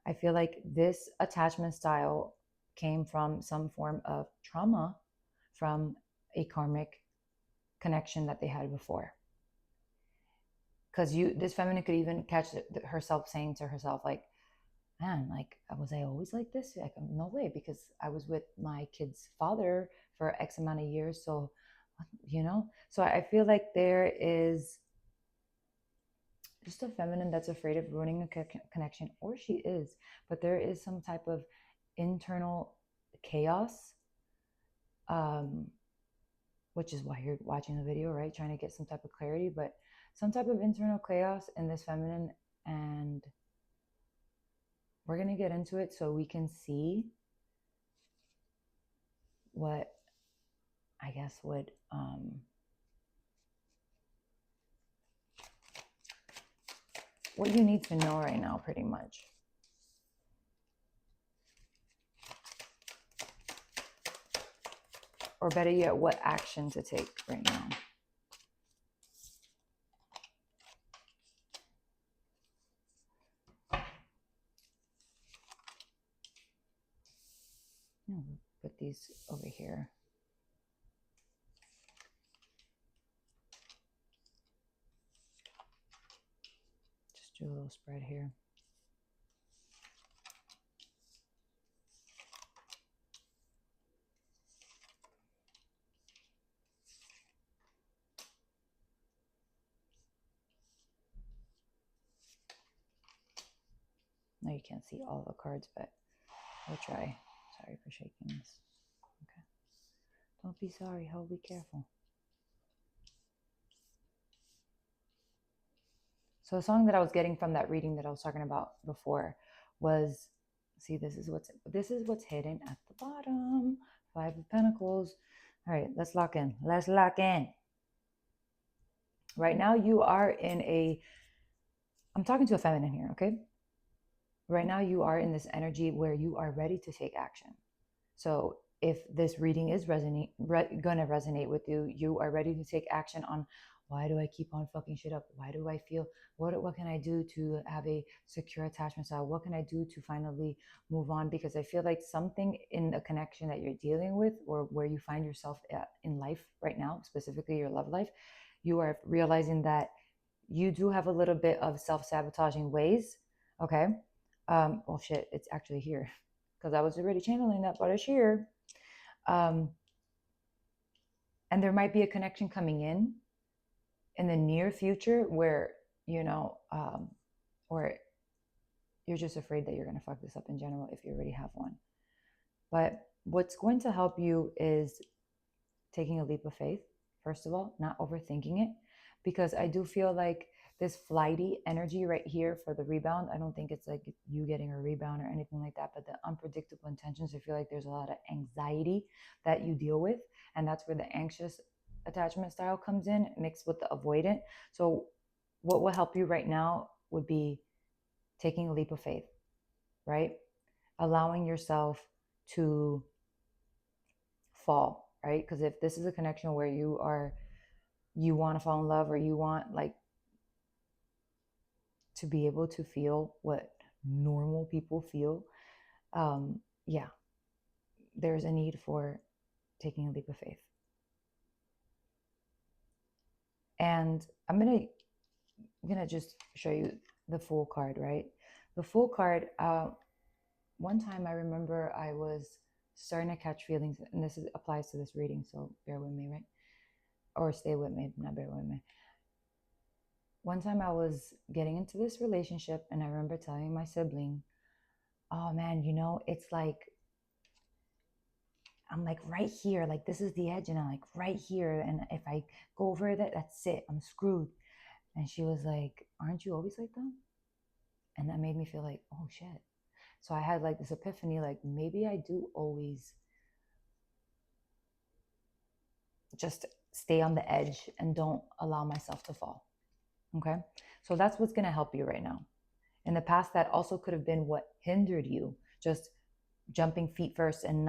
I feel like this attachment style came from some form of trauma from a karmic connection that they had before. Because this feminine could even catch herself saying to herself, like, man, like, was I always like this? Like, no way, because I was with my kid's father for X amount of years. So, so I feel like there is just a feminine that's afraid of ruining a connection, or she is, but there is some type of internal chaos, which is why you're watching the video, right? Trying to get some type of clarity, but some type of internal chaos in this feminine. And we're going to get into it so we can see what I guess would what you need to know right now, pretty much. Or better yet, what action to take right now. We'll put these over here. Just do a little spread here. No, you can't see all the cards, but we'll try. Sorry for shaking this. Okay. Don't be sorry. Ho, be careful. So the song that I was getting from that reading that I was talking about before was, see, this is what's hidden at the bottom. 5 of Pentacles. All right, let's lock in. Let's lock in. Right now you are in a, I'm talking to a feminine here, okay? Right now you are in this energy where you are ready to take action. So if this reading is gonna resonate with you, you are ready to take action on, why do I keep on fucking shit up? Why do I feel, what can I do to have a secure attachment style? What can I do to finally move on? Because I feel like something in the connection that you're dealing with, or where you find yourself in life right now, specifically your love life, you are realizing that you do have a little bit of self-sabotaging ways, okay? Well, shit, it's actually here, because I was already channeling that, but it's here. And there might be a connection coming in the near future where, or you're just afraid that you're going to fuck this up in general if you already have one. But what's going to help you is taking a leap of faith, first of all, not overthinking it, because I do feel like this flighty energy right here for the rebound, I don't think it's like you getting a rebound or anything like that, but the unpredictable intentions, I feel like there's a lot of anxiety that you deal with, and that's where the anxious attachment style comes in, mixed with the avoidant. So what will help you right now would be taking a leap of faith, right? Allowing yourself to fall, right? Because if this is a connection where you want to fall in love, or you want like to be able to feel what normal people feel, yeah, there's a need for taking a leap of faith. And I'm gonna just show you the Fool card, right? The Fool card, one time I remember I was starting to catch feelings, and this applies to this reading, so bear with me, right? Or stay with me, not bear with me. One time I was getting into this relationship, and I remember telling my sibling, oh man, it's like, I'm like right here, like this is the edge, and I'm like right here, and if I go over that, that's it, I'm screwed. And she was like, aren't you always like that? And that made me feel like, oh shit. So I had like this epiphany, like maybe I do always just stay on the edge and don't allow myself to fall. Okay, so that's what's going to help you right now. In the past, that also could have been what hindered you, just jumping feet first, and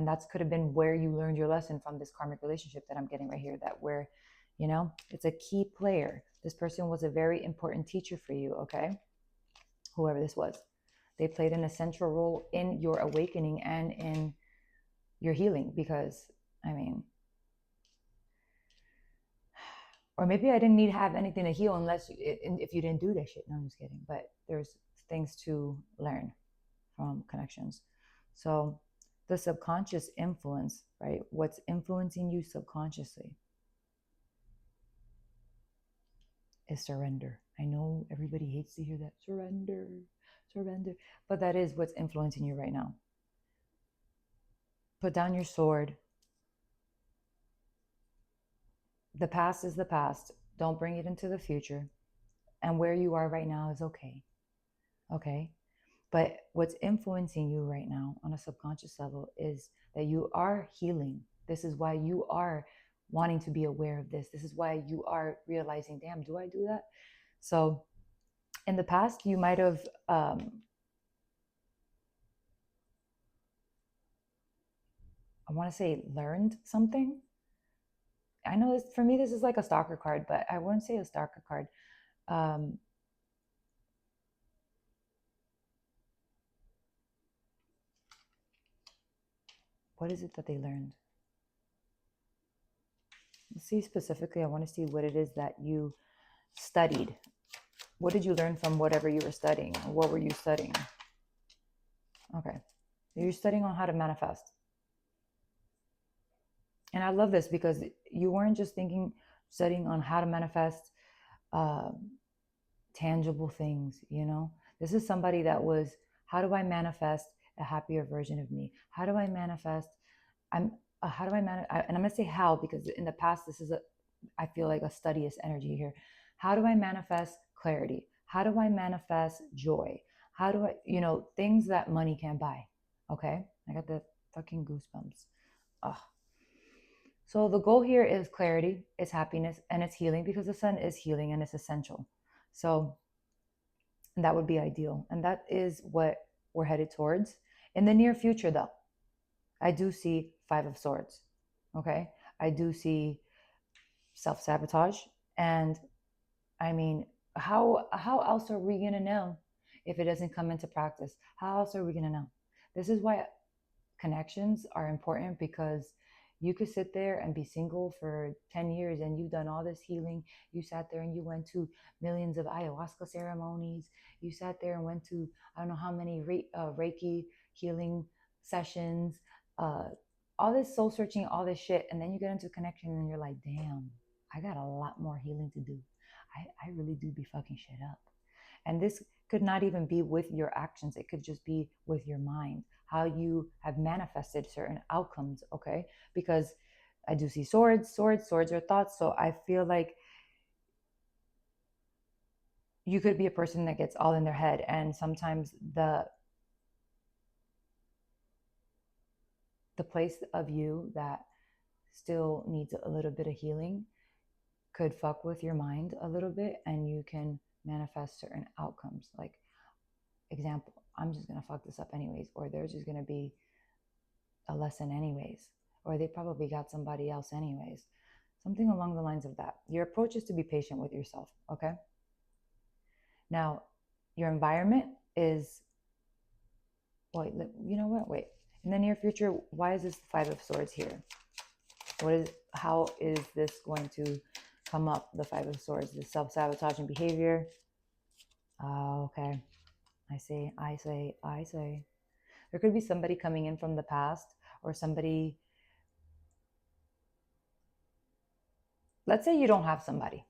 that's could have been where you learned your lesson from this karmic relationship that I'm getting right here, that where, it's a key player. This person was a very important teacher for you, okay? Whoever this was. They played an essential role in your awakening and in your healing, because I mean, or maybe I didn't need to have anything to heal unless if you didn't do that shit. No, I'm just kidding. But there's things to learn from connections. So the subconscious influence, right? What's influencing you subconsciously is surrender. I know everybody hates to hear that. Surrender, surrender. But that is what's influencing you right now. Put down your sword. The past is the past. Don't bring it into the future. And where you are right now is okay. Okay? But what's influencing you right now on a subconscious level is that you are healing. This is why you are wanting to be aware of this. This is why you are realizing, damn, do I do that? So in the past, you might have I want to say learned something. I know this, for me, this is like a stalker card, but I wouldn't say a stalker card. Um, what is it that they learned? Let's see specifically. I want to see what it is that you studied. What did you learn from whatever you were studying? What were you studying? Okay. You're studying on how to manifest. And I love this because you weren't just studying on how to manifest tangible things, you know? This is somebody that was, how do I manifest a happier version of me? How do I manifest? How do I manifest? And I'm going to say how, because in the past, I feel like a studious energy here. How do I manifest clarity? How do I manifest joy? How do I, things that money can't buy? Okay. I got the fucking goosebumps. Ugh. So the goal here is clarity, it's happiness, and it's healing, because the sun is healing and it's essential. So that would be ideal. And that is what we're headed towards. In the near future, though, I do see Five of Swords. Okay. I do see self-sabotage. And I mean, how else are we gonna know if it doesn't come into practice? How else are we gonna know? This is why connections are important, because you could sit there and be single for 10 years and you've done all this healing. You sat there and you went to millions of ayahuasca ceremonies. You sat there and went to, I don't know how many Reiki healing sessions, all this soul searching, all this shit. And then you get into connection and you're like, damn, I got a lot more healing to do. I really do be fucking shit up. And this could not even be with your actions. It could just be with your mind, how you have manifested certain outcomes, okay? Because I do see swords are thoughts. So I feel like you could be a person that gets all in their head, and sometimes the place of you that still needs a little bit of healing could fuck with your mind a little bit, and you can manifest certain outcomes. Like, example, I'm just gonna fuck this up anyways, or there's just gonna be a lesson anyways, or they probably got somebody else anyways. Something along the lines of that. Your approach is to be patient with yourself, okay? Now, your environment is, wait, you know what? Wait. In the near future, why is this Five of Swords here? How is this going to come up, the Five of Swords, the self-sabotaging behavior? Okay. I say. There could be somebody coming in from the past, or somebody, let's say you don't have somebody,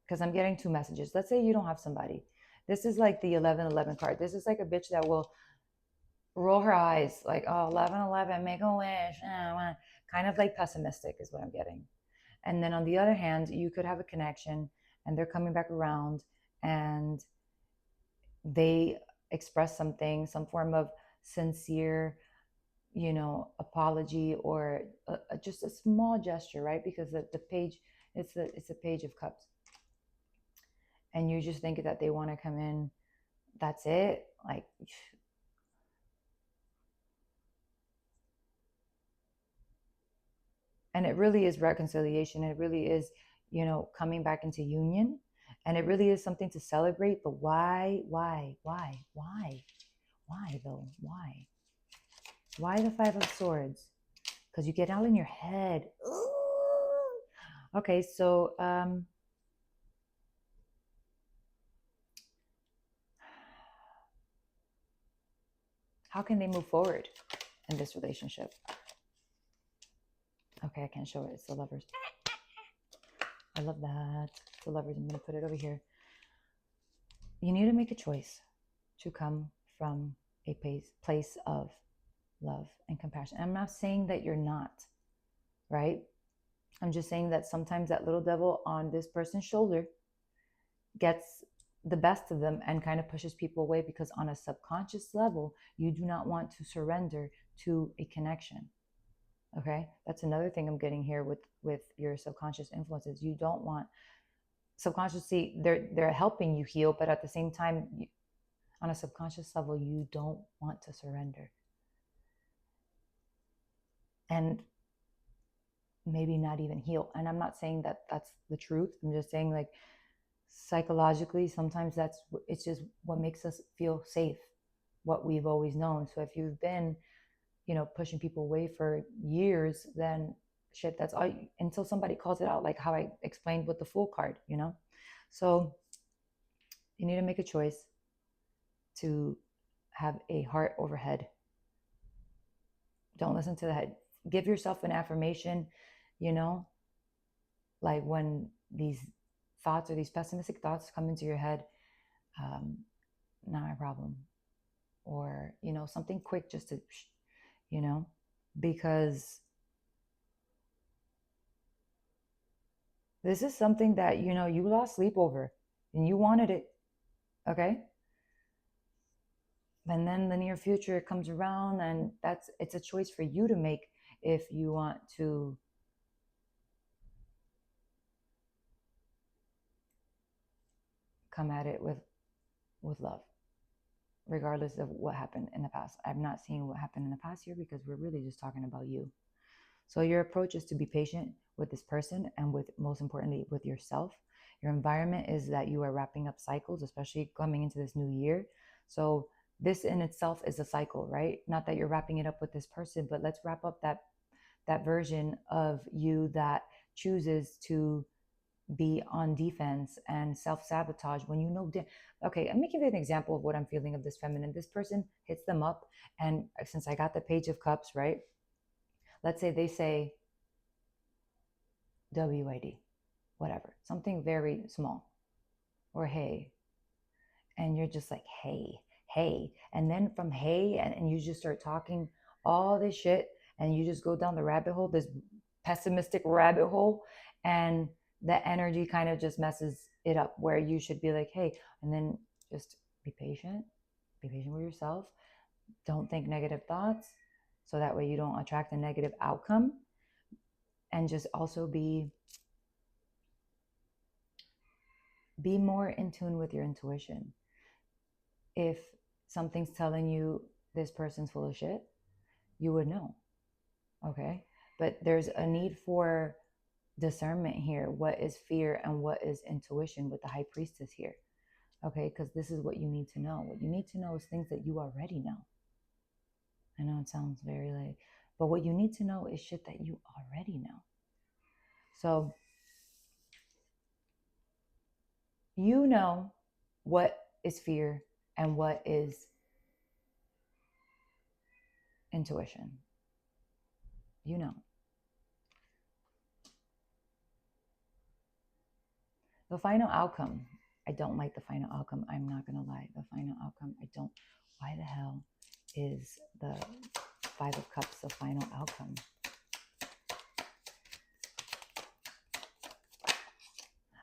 because I'm getting two messages. Let's say you don't have somebody. This is like the 1111 card. This is like a bitch that will roll her eyes like, oh, 1111, make a wish. Kind of like pessimistic is what I'm getting. And then on the other hand, you could have a connection and they're coming back around and they express something, some form of sincere, apology, or just a small gesture, right? Because the page, it's a page of cups. And you just think that they want to come in, that's it. Like, and it really is reconciliation. It really is, coming back into union. And it really is something to celebrate, but why though? Why the Five of Swords? Because you get all in your head. Ooh. Okay, so how can they move forward in this relationship? Okay, I can't show it. It's the Lovers. I love that. The Lovers. I'm going to put it over here. You need to make a choice to come from a place of love and compassion. I'm not saying that you're not, right? I'm just saying that sometimes that little devil on this person's shoulder gets the best of them and kind of pushes people away, because on a subconscious level, you do not want to surrender to a connection. Okay, that's another thing I'm getting here with your subconscious influences. You don't want subconsciously, they're helping you heal, but at the same time, on a subconscious level, you don't want to surrender, and maybe not even heal. And I'm not saying that that's the truth. I'm just saying, like, psychologically, sometimes it's just what makes us feel safe, what we've always known. So if you've been, pushing people away for years, then shit, that's all until somebody calls it out, like how I explained with the Fool card. So you need to make a choice to have a heart over head. Don't listen to the head. Give yourself an affirmation, like when these thoughts or these pessimistic thoughts come into your head, not my problem, or something quick, just to because this is something that you lost sleep over and you wanted it. Okay, and then the near future comes around, and it's a choice for you to make if you want to come at it with love, regardless of what happened in the past. I'm not seeing what happened in the past here, because we're really just talking about you. So your approach is to be patient with this person, and most importantly, with yourself. Your environment is that you are wrapping up cycles, especially coming into this new year. So this in itself is a cycle, right? Not that you're wrapping it up with this person, but let's wrap up that version of you that chooses to be on defense and self-sabotage when okay, let me give you an example of what I'm feeling of this feminine. This person hits them up, and since I got the Page of Cups, right? Let's say they say WID, whatever, something very small, or hey, and you're just like, hey, and then from hey, and you just start talking all this shit, and you just go down the rabbit hole, this pessimistic rabbit hole, and the energy kind of just messes it up, where you should be like, hey, and then just be patient with yourself. Don't think negative thoughts, so that way you don't attract a negative outcome. And just also be more in tune with your intuition. If something's telling you this person's full of shit, you would know. Okay, but there's a need for discernment here. What is fear and what is intuition with the High Priestess here? Okay, because this is what you need to know. What you need to know is things that you already know. I know it sounds very like, but what you need to know is shit that you already know. So you know what is fear and what is intuition. You know. The final outcome, I don't like the final outcome. I'm not going to lie. The final outcome, I don't. Why the hell is the Five of Cups the final outcome?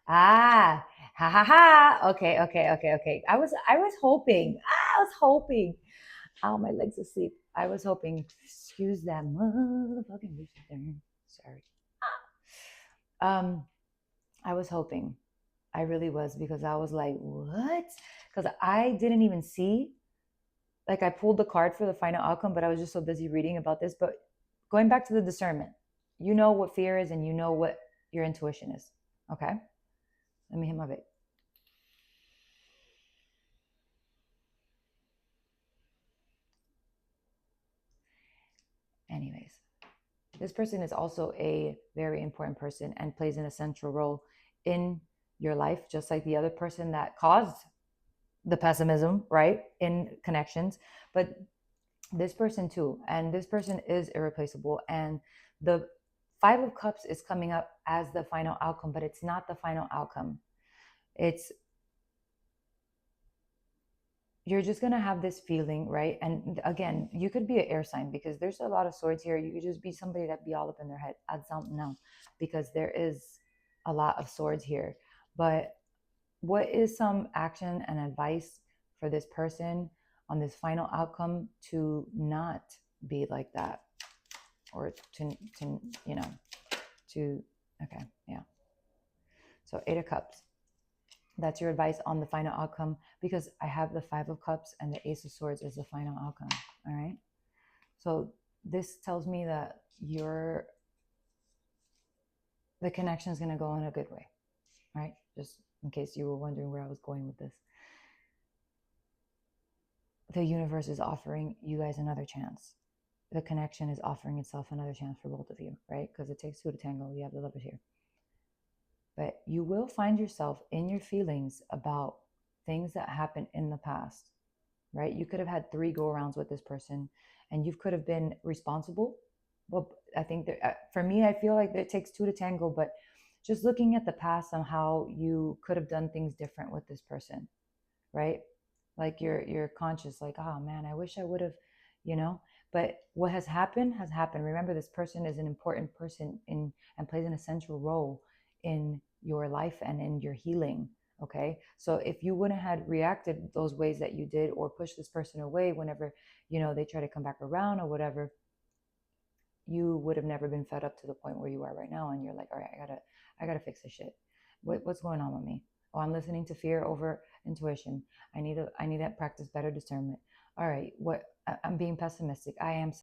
Ha ha ha. Okay. I was hoping. Oh, my legs asleep. I was hoping. Excuse that motherfucking rooster. Sorry. I was hoping. I really was, because I was like, what? Because I didn't even see. Like, I pulled the card for the final outcome, but I was just so busy reading about this. But going back to the discernment, you know what fear is, and you know what your intuition is. Okay? Let me hit my vape. This person is also a very important person and plays an essential role in your life, just like the other person that caused the pessimism, right? In connections. But this person too, and this person is irreplaceable. And the Five of Cups is coming up as the final outcome, but it's not the final outcome. It's You're just gonna have this feeling, right? And again, you could be an air sign because there's a lot of swords here. You could just be somebody that be all up in their head. I don't know, because there is a lot of swords here. But what is some action and advice for this person on this final outcome to not be like that, or to to okay, yeah. So Eight of Cups. That's your advice on the final outcome, because I have the Five of Cups and the Ace of Swords as the final outcome. All right. So this tells me that the connection is going to go in a good way, right? Just in case you were wondering where I was going with this. The universe is offering you guys another chance. The connection is offering itself another chance for both of you, right? Because it takes two to tango. You have the Lovers here. But you will find yourself in your feelings about things that happened in the past, right? You could have had 3 go arounds with this person and you could have been responsible. Well, I think that for me, I feel like it takes 2 to tango, but just looking at the past on how you could have done things different with this person, right? Like you're conscious, like, oh man, I wish I would have, you know. But what has happened has happened. Remember, this person is an important person in and plays an essential role in your life and in your healing. Okay, so if you wouldn't had reacted those ways that you did, or pushed this person away whenever they try to come back around or whatever, you would have never been fed up to the point where you are right now. And you're like, all right, I gotta fix this shit. What's going on with me? Oh, I'm listening to fear over intuition. I need to practice better discernment. All right, I'm being pessimistic. I am